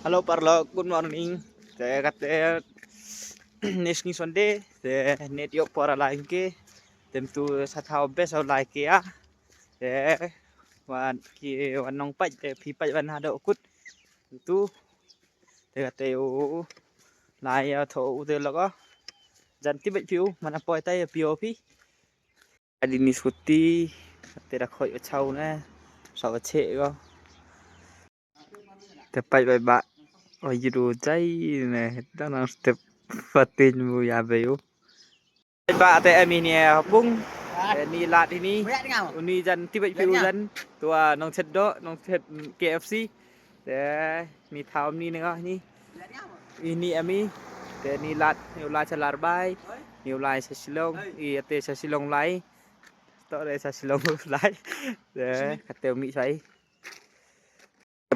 Hello Parlo, good morning. Saya kata National Sunday, saya net yok para lain ke, tentu satau best au lain ke ya. Saya wan ki wan nong pai, pi pai wan ada ukut. Tentu saya kata yo lain ya tho udah laga. Janti bai piu, mana poi tai piu pi. Adi ni suti, tera khoi chau na, sau che go. Tepai bai ba. Oh jiru chai ne, đang step fatin mu ya bayu. Ba te aminia bung ni lat ini uni jan tiba piu jan tua nong chet do nong chet KFC te ni thaum ni nga ni ini ami te ni lat ni ula chalar bai ni ula sa silong I te sa silong lai to re sa silong lai te kateu mi sai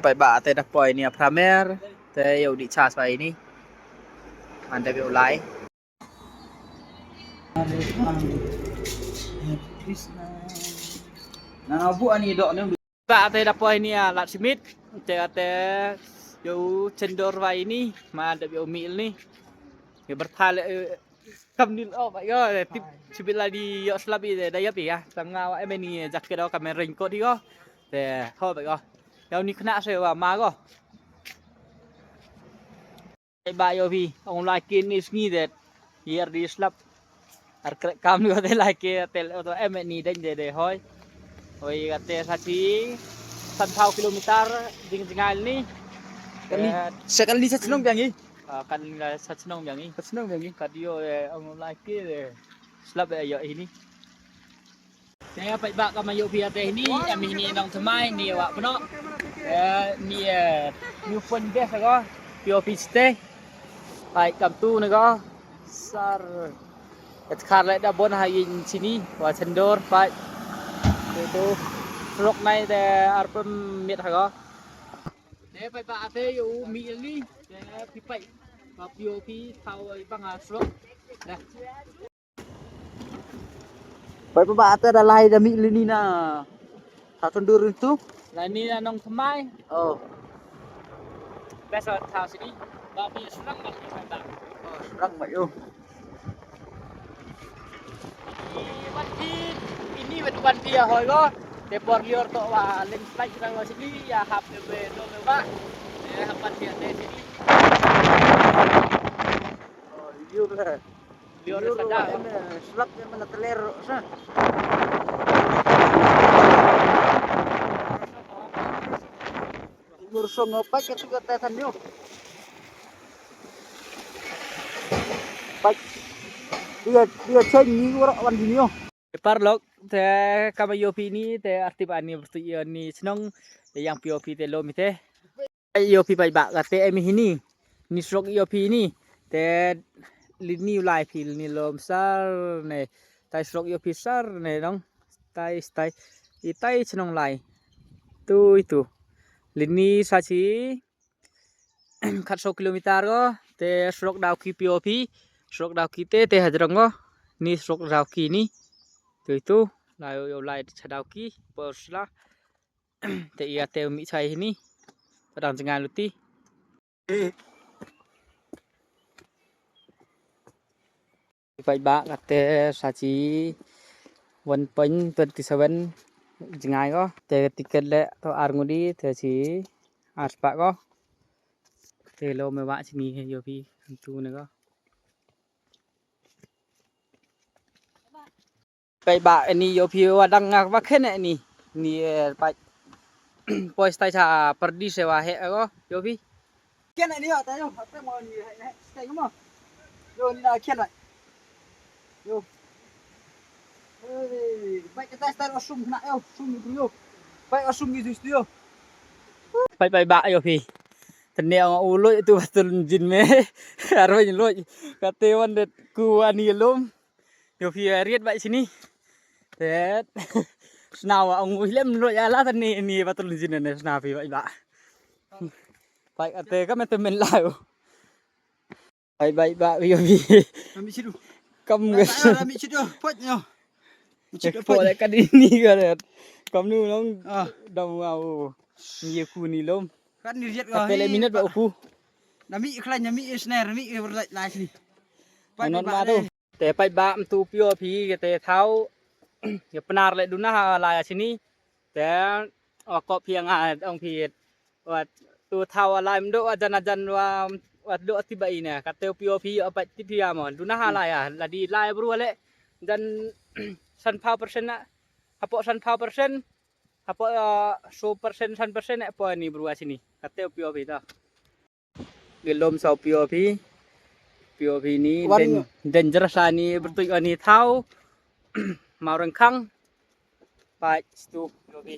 pai ba te da poi ni pramer te yo di cha sai ni ande bi ulai Nah, bu ani dok ni. Ba te dapo ini ya lat simit. Te yo cendor wa ini ma ada bi umil ni. Ya bertal kam ni oh pak yo tip sibit la di yo slabi da ya pi ya. Tanga wa em ni jaket do kamera raincoat di go. Te ho pak go. Yo ni kena se wa ma go. Ba yo pi ong like ni sngi det. Hier di slap. Ar kam ni te like tel to em ni den de hoi. Oi kate saci 1,000 kilometer jing-jingal ni. Sekali sa senong biang ni. Kan sa senong biang ni. Senong biang ni. Kadio ang like slap yo ini. Saya pai ba ka mayo pia te ni ami ni nong semai ni wa pno. Ni new phone best ko. Pio piste. Pai kam tu ni ko. Sar et khar lại da bon hayin sini wa cendor pai. Itu rok nai de arpem miet ha go. De pai ba te yo mi ni de pi pai ba pio pi thau bang a rok. Dah. Pai ba te da lai da mi ni na. Thau tundur itu. Lai ni na nong thamai. Oh. Best thau sini. Ba pi serang ba pai ba. Oh, serang ba yo. Ini wan dia hoi go depor lior to wa len slide kita wa sini ya hap be do be ba hapan dia de sini oh lior sada slap yang mana teler sa timur song opak itu kata tan yo pak dia chen ni wan sini yo Parlok te kamayo ni te artiban ni bertu ni senong te yang POP te lo mi te IOP pai ba ka te mi hini ni strok IOP ni te lini ulai fil ni lom sar ne tai strok IOP sar ne dong tai tai senong lai tu itu lini saci 100 kilometer go te strok dau ki POP strok dau ki te hajrong go ni strok dau ki ni itu layo lai chadauki posla te ia te mi chai ni padang jangan luti pai ba kate saci 1.27 jangai go te tiket le to arngudi te si aspa go te lo me wa sini yo pi tu ne go pai ba ni yo pi wa dang wa khen ni pai poi stai cha perdi sewa he go yo pi khen ni ta yo te mo ni he stai mo yo ni na khen lại yo pai cái stai o sum na yo sum ni yo pai o sum ni yo pai ba yo pi teneo ulo itu betul jin me arwah lo kate wan det ku ani lom yo pi riet bai sini Tết nào ông lem lo ya la tan ni batul jin ne sna pi bai ba pai ate ka men men lai bai ba yo pi mi chidu kam ge mi chidu pot yo mi chidu pot le ka di ni ga le kam nu long dom au ni ku ni lom kan ni riet Tapi le minit ba upu. Nami iklan nami snare nami lai sini. Not ma tu. Te pai ba tu pio phi ke te thau ya penar le duna la sini. Te ko phiang ong phi wa tu thau la mdo ajan wa do tiba ina ka te pio phi apa tipia mon duna la ya la di la bru le dan san phao persen apo san phao persen apo 100% 100% apo ni bru sini ka te pio phi ta. Gelom sau POV ni dangerous ani bertuj ani thau mau rengkang pai situ POV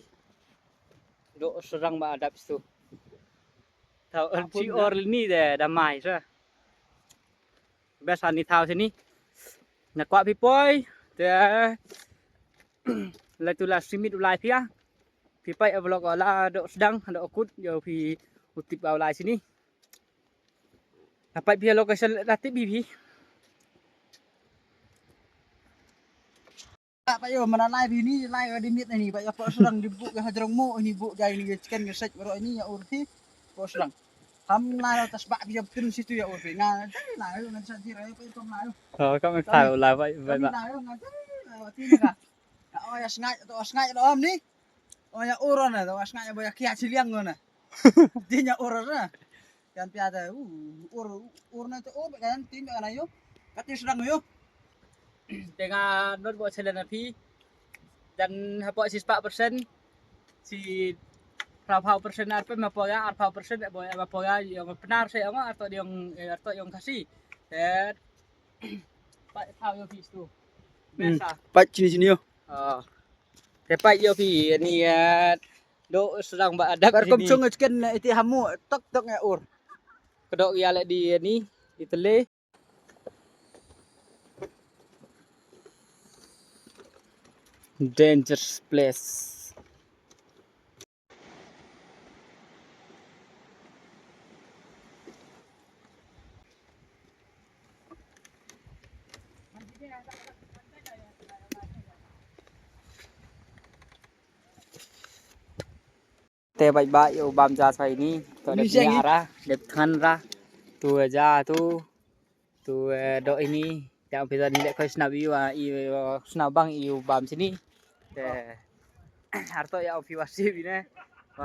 do serang ba adap situ thau si or ni de damai sa biasa ni thau sini nak kwa pi poi de la tu la simit ulai pia pi pai vlog la do sedang do akut yo pi utip ulai sini dapat pia lokasi latip bibi Pak yo mana live ini live di minit ini Pak yo kok sedang dibuk ke hadrongmu ini buk dari ni chicken ngesek bro ini ya urfi kok sedang ham na atas bak bisa betul situ ya urfi nah yo nanti saya tira Pak itu nah yo kanไม่ถ่ายulai pai pai ba nah yo nanti ti ka oh ya sngai do am ni oh ya uron na oh sngai boya kia ciliang ngona dia uron na kan piada urna to kan tim kana yo kati sedang yo dengan not buat challenge api dan apa sispa persen si berapa persen apa mapoya berapa persen mapoya yang benar saya atau yang kasih dan pak tahu yo pi tu biasa Pak sini yo Tepat yo pi ni do sedang ba adap bar kom chung chicken iti hamu tok ya ur kedok ya lek di ni di tele dangerous place te bai ba yo bam ja sai ni to de nya ra de than ra tu ja tu do ini yang bisa ni lek ko snap yu snap bang yu bam sini te harto ya ofiwasi bine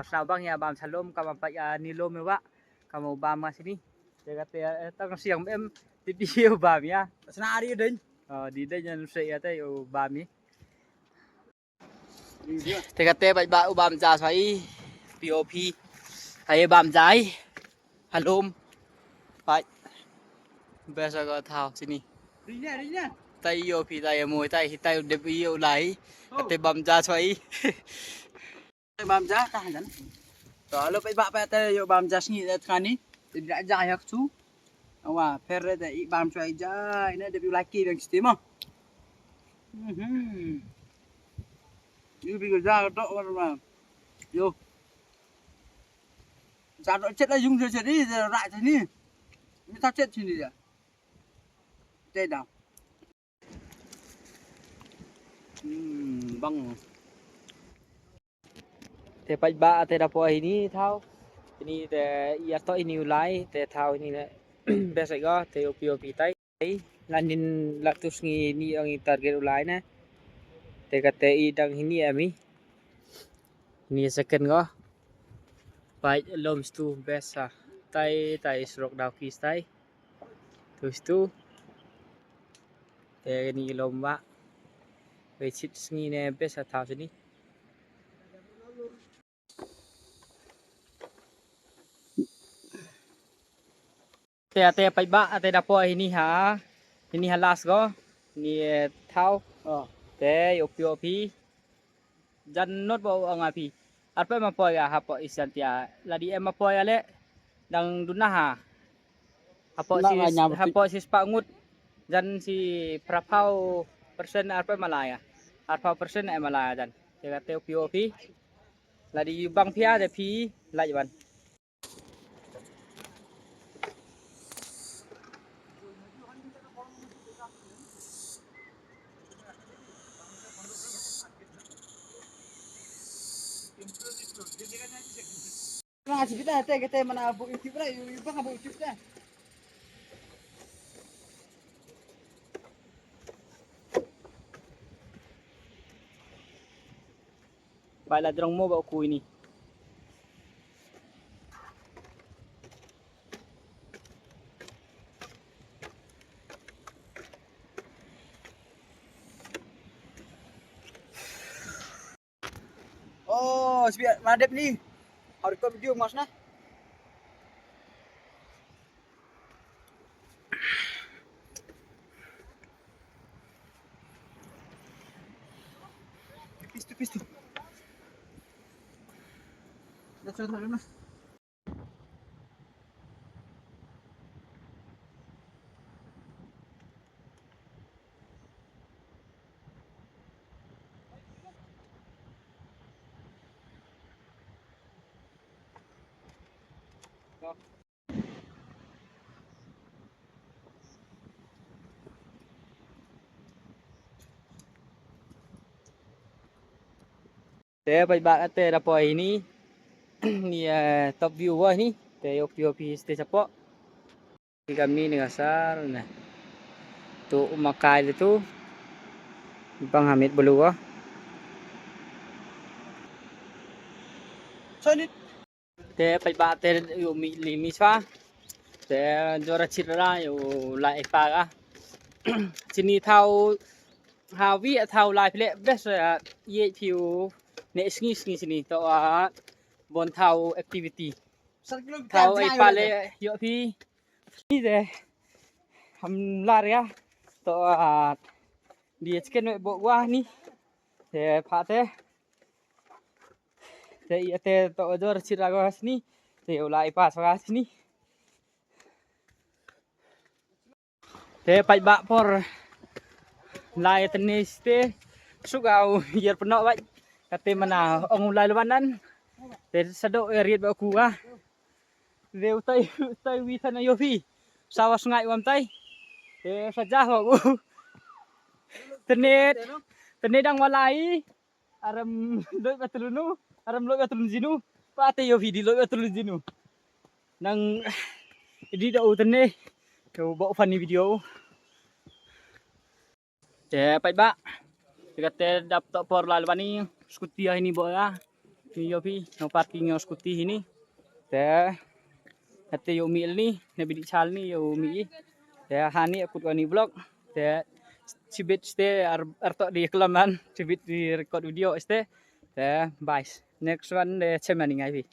snap bang ya bam salom ka pa ya ni lo me wa kamu bam ma sini te kate tang siang em di yu bam ya senari den di de nya se ya te yu bam ni te kate bai ba u bam ja sai POP hay bám trái halom phải bây giờ có thao sini đi nè tay yo pi tay môi tay đẹp yêu lại tay bám ra xoay bam ja ta han to lo pai ba pa ta yo bam ja sni ta kan ni da ja yak chu awa ferre ta i bam chai ja ina de laki bang sistema you bi ga ja to ma yo ja do chết là dùng rồi chết đi giờ lại thế ni mi ta chết thì đi à chết đâu băng te pai ba te da po ini thao ini te ya to ini ulai te thao ini le besa go te POP tai lanin latus ngi ni ang target ulai na te kate i dang ini ami ni second go pai lom stu besa tai srok daw kis tai tu stu te ni lom ba ve chit ngi ne besa thao sini te pai ba te da po ini ha las go ni thao te yo POP jan not bo ang api apa mapoya hapo isantia ladi mapoya le dang dunaha hapo si spangut jan si prapau persen apa malaya apa persen malaya jan te te POP ladi bang pia de pi lai ban ngaji kita te mana bu YouTube lah, YouTube kan bu YouTube dah. Baiklah dorang mau bawa aku ini. Oh, sebiar madep ni. Harus kau video mas nah. Pistu. Dah sudah mas. Te baik-baik ate dapat ini. Ni top view wah ni. Te yok POP stay sapok. Ni kami ni kasar nah. Tu umakai itu. Bang Hamid belu wah. So ni Te baik-baik te yo mi swa. Te jora chira yo lai pa ga. Sini thau Hawi thau lai phle best ye piu ne sngi sini to bon thau activity. 1 kilo Thau ai pa le yo pi ni de ham la ya to dia chicken bo wa ni te pha te to jor chira ga sini te lai pa sa sini te pai ba por lai tenis te sugau yer penok ba kate mana ong lai lebanan te sado riet ba ku ah Rêu tay vi thân yo phi sao ngai wam tay te saja ho tenet đang walai aram loi batulunu aram loi batulun jinu pa te yo phi di loi batulun jinu nang di do tene to bộ phần video te pai ba kate dap to por la bani skuti ini bo ya ni yo phi no parking skuti ini te ate yo mi ni ne bidik chal ni yo mi te hani akut ni vlog te cibit ste arto di kelaman cibit di record video ste te bye next one de chemani ngai